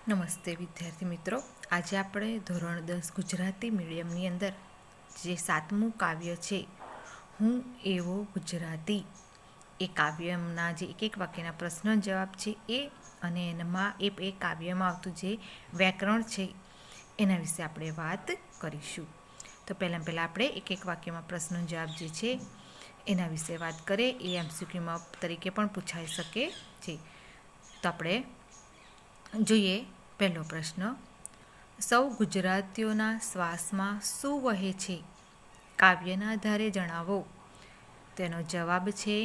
નમસ્તે વિદ્યાર્થી મિત્રો, આજે આપણે ધોરણ 10 ગુજરાતી મીડિયમની અંદર જે 7મું કાવ્ય છે હું એવો ગુજરાતી, એ કાવ્યના જે એક વાક્યના પ્રશ્ન જવાબ છે એ અને એમાં એ કાવ્યમાં આવતું જે વ્યાકરણ છે એના વિશે આપણે વાત કરીશું. તો પહેલાં આપણે એક વાક્યમાં પ્રશ્ન જવાબ જે છે એના વિશે વાત કરીએ. એ એમસીક્યુમાં તરીકે પણ પૂછાઈ શકે છે. તો આપણે જોઈએ પહેલો પ્રશ્ન. સૌ ગુજરાતીઓના શ્વાસમાં શું વહે છે? કાવ્યના આધારે જણાવો. તેનો જવાબ છે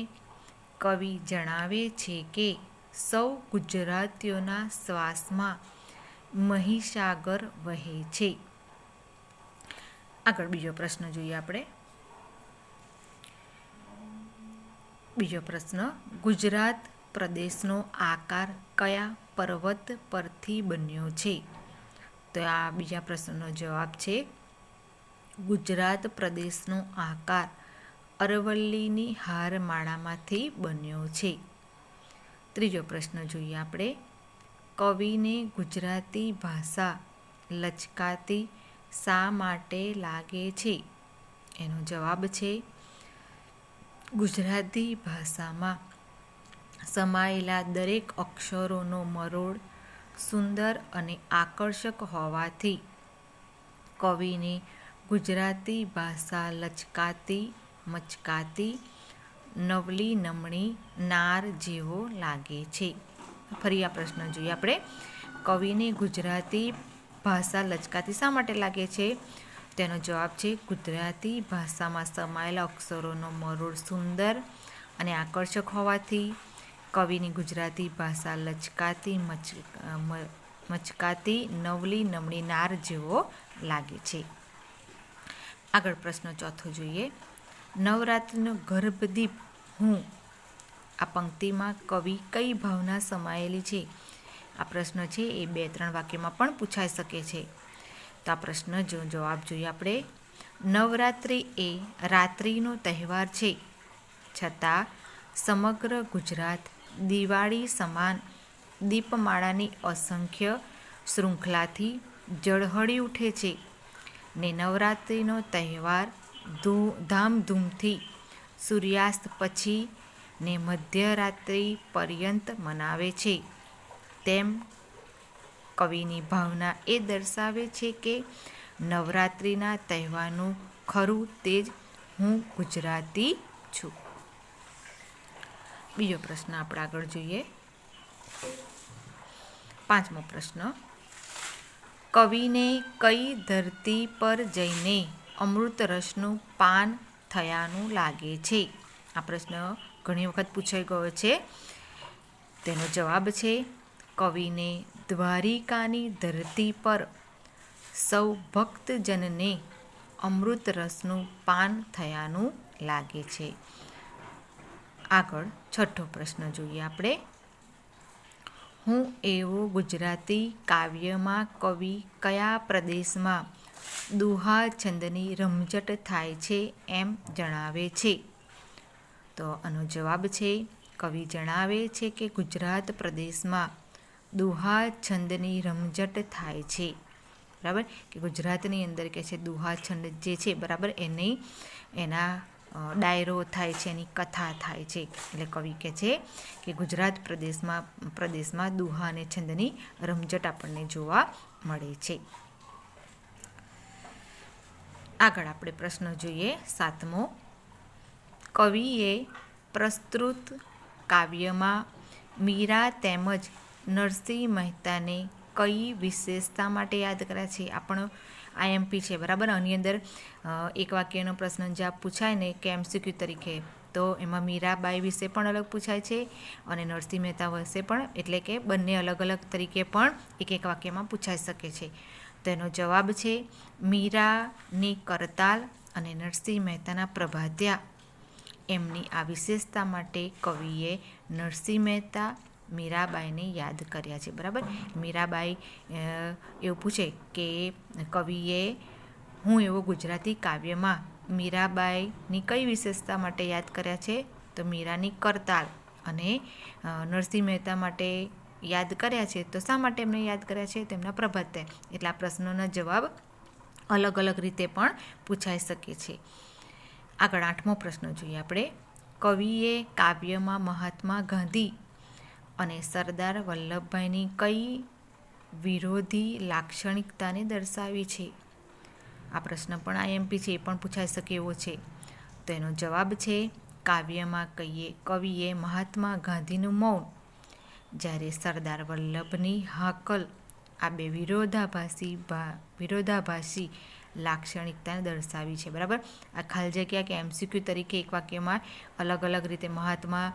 કવિ જણાવે છે કે સૌ ગુજરાતીઓના શ્વાસમાં મહીસાગર વહે છે. આગળ બીજો પ્રશ્ન જોઈએ આપણે. બીજો પ્રશ્ન. ગુજરાત પ્રદેશનો આકાર કયા પર્વત પરથી બન્યો છે? તો આ બીજા પ્રશ્નનો જવાબ છે ગુજરાત પ્રદેશનો આકાર અરવલ્લીની હારમાળામાંથી બન્યો છે. ત્રીજો પ્રશ્ન જોઈએ આપણે. કવિને ગુજરાતી ભાષા લચકાતી શા માટે લાગે છે? એનો જવાબ છે ગુજરાતી ભાષામાં સમાયેલા દરેક અક્ષરોનો મરોડ સુંદર અને આકર્ષક હોવાથી કવિને ગુજરાતી ભાષા લચકાતી, મચકાતી, નવલી નમણી નાર જેવો લાગે છે. ફરી આ પ્રશ્ન જોઈએ આપણે. કવિને ગુજરાતી ભાષા લચકાતી શા માટે લાગે છે? તેનો જવાબ છે ગુજરાતી ભાષામાં સમાયેલા અક્ષરોનો મરોડ સુંદર અને આકર્ષક હોવાથી કવિની ગુજરાતી ભાષા લચકાતી, મચકાતી, નવલી નમણી નાર જેવો લાગે છે. આગળ પ્રશ્ન ચોથો જોઈએ. નવરાત્રિનો ગર્ભદીપ હું, આ પંક્તિમાં કવિ કઈ ભાવના સમાયેલી છે? આ પ્રશ્ન છે એ 2-3 વાક્યમાં પણ પૂછાઈ શકે છે. તો આ પ્રશ્ન જવાબ જોઈએ આપણે. નવરાત્રિ એ રાત્રિનો તહેવાર છે, છતાં સમગ્ર ગુજરાત દિવાળી સમાન દીપમાળાની અસંખ્ય શૃંખલાથી ઝળહળી ઉઠે છે ને નવરાત્રિનો તહેવાર ધામધૂમથી સૂર્યાસ્ત પછી ને મધ્યરાત્રિ પર્યંત મનાવે છે. તેમ કવિની ભાવના એ દર્શાવે છે કે નવરાત્રિના તહેવારનું ખરું તેજ હું ગુજરાતી છું. બીજો પ્રશ્ન આપણે આગળ જોઈએ. 5મો પ્રશ્ન. કવિને કઈ ધરતી પર જઈને અમૃત રસનું પાન થયાનું લાગે છે? આ પ્રશ્ન ઘણી વખત પૂછાઈ ગયો છે. તેનો જવાબ છે કવિને દ્વારિકાની ધરતી પર સૌ ભક્તજનને અમૃત રસનું પાન થયાનું લાગે છે. આગળ 6થો પ્રશ્ન જોઈએ આપણે. હું એવો ગુજરાતી કાવ્યમાં કવિ કયા પ્રદેશમાં દુહા છંદની રમઝટ થાય છે એમ જણાવે છે? તો આનો જવાબ છે કવિ જણાવે છે કે ગુજરાત પ્રદેશમાં દુહા છંદની રમઝટ થાય છે. બરાબર, કે ગુજરાતની અંદર કે છે દુહા છંદ જે છે, બરાબર, એના ડાયરો થાય છે, એની કથા થાય છે. એટલે કવિ કહે છે કે ગુજરાત પ્રદેશમાં દુહા અને છંદની રમઝટ આપણને જોવા મળે છે. આગળ આપણે પ્રશ્ન જોઈએ 7મો. કવિએ પ્રસ્તુત કાવ્યમાં મીરા તેમજ નરસિંહ મહેતાને કઈ વિશેષતા માટે યાદ કર્યા છે? આ પણ આઈએમપી છે, બરાબર. આની અંદર એક વાક્યનો પ્રશ્ન જવાબ પૂછાય ને કે એમસીક્યુ તરીકે, તો એમાં મીરાબાઈ વિશે પણ અલગ પૂછાય છે અને નરસિંહ મહેતા વિશે પણ, એટલે કે બંને અલગ અલગ તરીકે પણ એક વાક્યમાં પૂછાઈ શકે છે. તો એનો જવાબ છે મીરાની કરતાલ અને નરસિંહ મહેતાના પ્રભાત્યા. એમની આ વિશેષતા માટે કવિએ નરસિંહ મહેતા, મીરાબાઈને યાદ કર્યા છે. બરાબર, મીરાબાઈ એવું પૂછે કે કવિએ હું એવો ગુજરાતી કાવ્યમાં મીરાબાઈની કઈ વિશેષતા માટે યાદ કર્યા છે? તો મીરાની કરતાલ અને નરસિંહ મહેતા માટે યાદ કર્યા છે. તો શા માટે એમને યાદ કર્યા છે? તેમના પ્રભાત થયા. એટલે આ પ્રશ્નોના જવાબ અલગ અલગ રીતે પણ પૂછાઈ શકે છે. આગળ 8મો પ્રશ્ન જોઈએ આપણે. કવિએ કાવ્યમાં મહાત્મા ગાંધી અને સરદાર વલ્લભભાઈની કઈ વિરોધી લાક્ષણિકતાને દર્શાવી છે? આ પ્રશ્ન પણ આઈએમપી છે, એ પણ પૂછાઈ શકે એવો છે. તો એનો જવાબ છે કાવ્યમાં કવિએ મહાત્મા ગાંધીનું મૌન, જ્યારે સરદાર વલ્લભની હાકલ, આ બે વિરોધાભાસી લાક્ષણિકતાને દર્શાવી છે. બરાબર. આ ખાલી જગ્યા કે એમસીક્યુ તરીકે એક વાક્યમાં અલગ અલગ રીતે મહાત્મા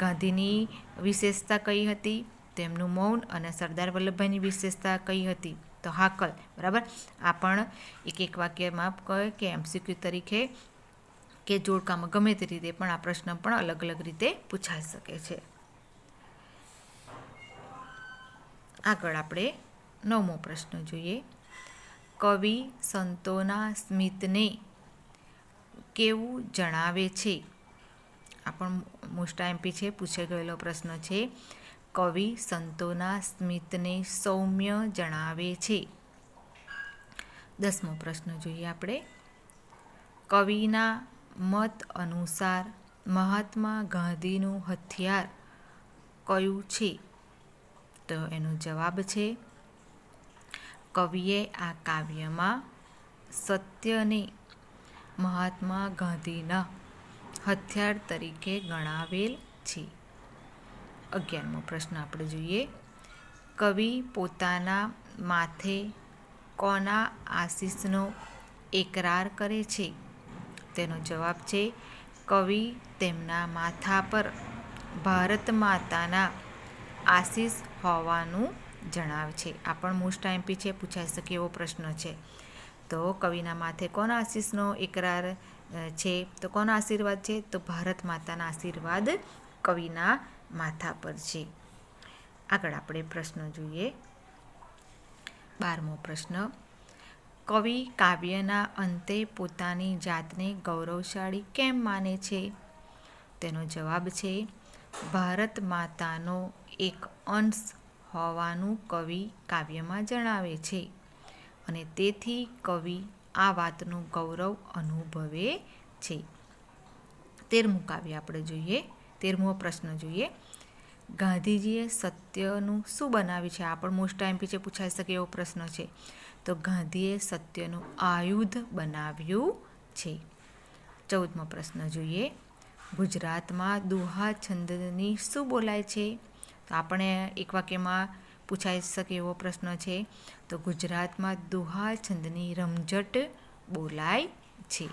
ગાંધીની વિશેષતા કઈ હતી, તેમનું મૌન, અને સરદાર વલ્લભભાઈની વિશેષતા કઈ હતી, તો હાકલ. બરાબર. આ પણ એક વાક્યમાં કહે કે એમસીક્યુ તરીકે કે જોડકામાં ગમે તે રીતે પણ આ પ્રશ્ન પણ અલગ અલગ રીતે પૂછાઈ શકે છે. આગળ આપણે 9મો પ્રશ્ન જોઈએ. કવિ સંતોના સ્મિતને કેવું જણાવે છે? આ પણ મોસ્ટ આઈએમપી છે, પૂછાઈ ગયેલો પ્રશ્ન છે. કવિ સંતોના સ્મિતને સૌમ્ય જણાવે છે. 10મો પ્રશ્ન જોઈએ આપણે. કવિના મત અનુસાર મહાત્મા ગાંધીનું હથિયાર કયું છે? તો એનો જવાબ છે કવિએ આ કાવ્યમાં સત્યને મહાત્મા ગાંધીના હથિયાર તરીકે ગણાવેલ છે. 11મો પ્રશ્ન આપણે જોઈએ. કવિ પોતાના માથે કોના આશીષનો એકરાર કરે છે? તેનો જવાબ છે કવિ તેમના માથા પર ભારત માતાના આશીષ હોવાનું જણાવે છે. આ પણ મોસ્ટ આઈએમપી છે, પૂછાઈ શકે એવો પ્રશ્ન છે. તો કવિના માથે કોના આશીષનો એકરાર છે? તો કોના આશીર્વાદ છે? તો ભારત માતાના આશીર્વાદ કવિના માથા પર છે. આગળ આપણે પ્રશ્ન જોઈએ. 12મો પ્રશ્ન. કવિ કાવ્યના અંતે પોતાની જાતને ગૌરવશાળી કેમ માને છે? તેનો જવાબ છે ભારત માતાનો એક અંશ હોવાનું કવિ કાવ્યમાં જણાવે છે, અને તેથી કવિ આ વાતનું ગૌરવ અનુભવે છે. 13મું કાવ્ય આપણે જોઈએ. 13મો પ્રશ્ન જોઈએ. ગાંધીજીએ સત્યનું શું બનાવ્યું છે? આ પણ મોસ્ટ આઈએમપી છે, પૂછાઈ શકે એવો પ્રશ્ન છે. તો ગાંધીએ સત્યનું આયુધ બનાવ્યું છે. 14મો પ્રશ્ન જોઈએ. ગુજરાતમાં દુહા છંદની શું બોલાય છે? તો આપણે એક વાક્યમાં પૂછાઈ શકે એવો પ્રશ્ન છે. તો ગુજરાતમાં દુહા છંદની રમઝટ બોલાય છે.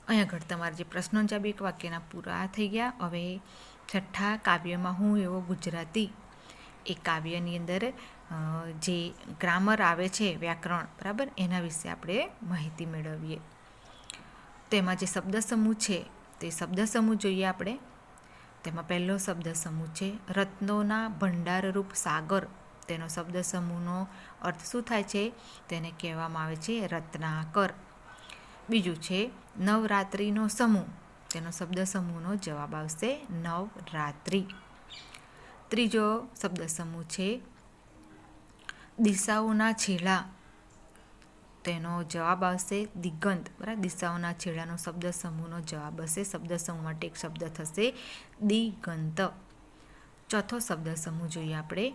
અહીંયા આગળ તમારા જે પ્રશ્નો છે, એક વાક્યના પૂરા થઈ ગયા. હવે 6ઠ્ઠા કાવ્યમાં હું એવો ગુજરાતી, એ કાવ્યની અંદર જે ગ્રામર આવે છે, વ્યાકરણ, બરાબર, એના વિશે આપણે માહિતી મેળવીએ. તેમાં જે શબ્દ સમૂહ છે તે શબ્દ સમૂહ જોઈએ આપણે. તેમાં પહેલો શબ્દ સમૂહ છે રત્નોના ભંડારરૂપ સાગર. તેનો શબ્દ સમૂહનો અર્થ શું થાય છે? તેને કહેવામાં આવે છે રત્નાકર. બીજું છે નવરાત્રિનો સમૂહ. તેનો શબ્દ સમૂહનો જવાબ આવશે નવરાત્રિ. ત્રીજો શબ્દ સમૂહ છે દિશાઓના છેડા. તેનો જવાબ આવશે દિગંત. બરાબર. દિશાઓના છેડાનો શબ્દ સમૂહનો જવાબ હશે, શબ્દ સમૂહ માટે એક શબ્દ થશે દિગંત. ચોથો શબ્દ સમૂહ જોઈએ આપણે.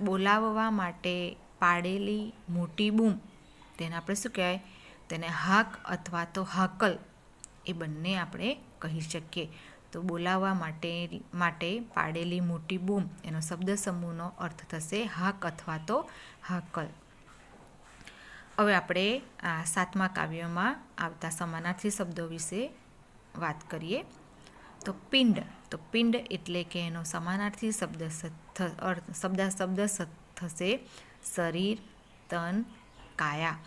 બોલાવવા માટે પાડેલી મોટી બૂમ. તેને આપણે શું કહેવાય? તેને હાક અથવા તો હાકલ, એ બંને આપણે કહી શકીએ. તો બોલાવવા માટે પાડેલી મોટી બૂમ, એનો શબ્દ સમૂહનો અર્થ થશે હાક અથવા તો હાકલ. હવે આપણે આ 7મા કાવ્યમાં આવતા સમાનાર્થી શબ્દો વિશે વાત કરીએ. તો પિંડ. તો પિંડ એટલે કે એનો સમાનાર્થી શબ્દ થશે શરીર, તન, કાયા.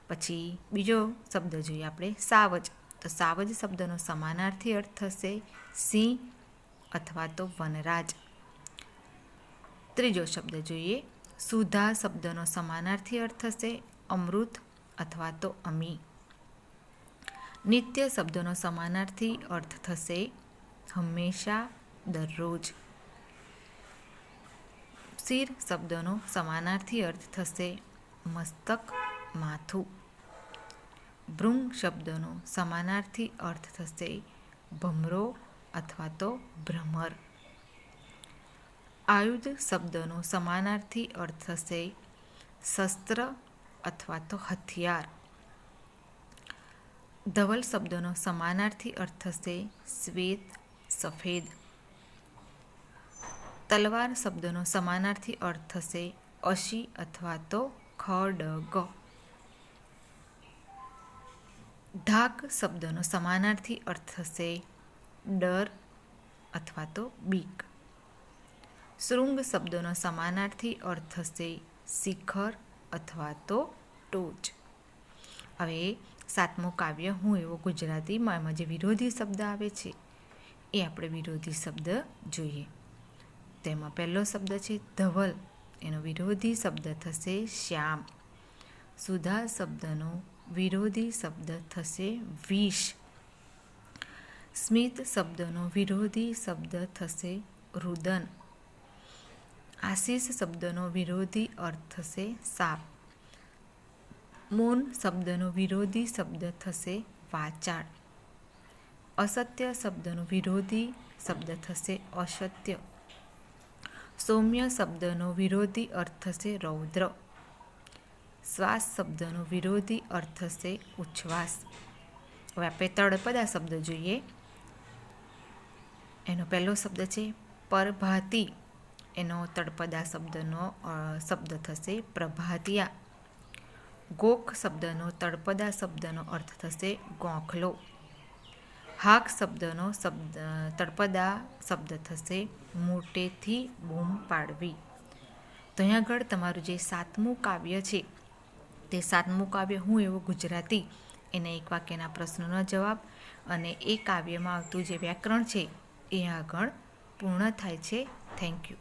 પછી બીજો શબ્દ જોઈએ આપણે સાવજ. તો સાવજ શબ્દનો સમાનાર્થી અર્થ થશે સિંહ અથવા તો વનરાજ. ત્રીજો શબ્દ જોઈએ સુધા શબ્દનો સમાનાર્થી અર્થ થશે અમૃત અથવા તો અમી. નિત્ય શબ્દનો સમાનાર્થી અર્થ થશે હંમેશા, દરરોજ. શિર શબ્દનો સમાનાર્થી અર્થ થશે મસ્તક, માથું. ભૃંગ શબ્દનો સમાનાર્થી અર્થ થશે ભમરો અથવા તો ભ્રમર. આયુધ શબ્દનો સમાનાર્થી અર્થ થશે શસ્ત્ર અથવા તો હથિયાર. ધવલ શબ્દનો સમાનાર્થી અર્થ થશે શ્વેત, સફેદ. તલવાર શબ્દનો સમાનાર્થી અર્થ થશે અશી અથવા તો ખડગ. ઢાક શબ્દનો સમાનાર્થી અર્થ થશે ડર અથવા તો બીક. શૃંગ શબ્દનો સમાનાર્થી અર્થ થશે શિખર અથવા તો ટોચ. હવે સાતમું કાવ્ય હું એવો ગુજરાતીમાં એમાં જે વિરોધી શબ્દ આવે છે એ આપણે વિરોધી શબ્દ જોઈએ. તેમાં પહેલો શબ્દ છે ધવલ, એનો વિરોધી શબ્દ થશે શ્યામ. સુધા શબ્દનો વિરોધી શબ્દ થશે વિષ. સ્મિત શબ્દનો વિરોધી શબ્દ થશે રુદન. આશીષ શબ્દનો વિરોધી અર્થ થશે સાપ. મૌન શબ્દનો વિરોધી શબ્દ થશે વાચાળ. અસત્ય શબ્દનો વિરોધી શબ્દ થશે અસત્ય. સૌમ્ય શબ્દનો વિરોધી અર્થ થશે રૌદ્ર. શ્વાસ શબ્દનો વિરોધી અર્થ થશે ઉચ્છ્વાસ. હવે આપણે તળપદા શબ્દ જોઈએ. એનો પહેલો શબ્દ છે પરભાતી, એનો તળપદા શબ્દનો શબ્દ થશે પ્રભાતિયા. ગોખ શબ્દનો તળપદા શબ્દનો અર્થ થશે ગોખલો. હાક શબ્દનો તળપદા શબ્દ થશે મોટેથી બૂમ પાડવી. તો અહીંયા આગળ તમારું જે સાતમું કાવ્ય છે તે સાતમું કાવ્ય હું એવો ગુજરાતી એના એક વાક્યના પ્રશ્નોનો જવાબ અને એ કાવ્યમાં આવતું જે વ્યાકરણ છે એ આગળ પૂર્ણ થાય છે. Thank you.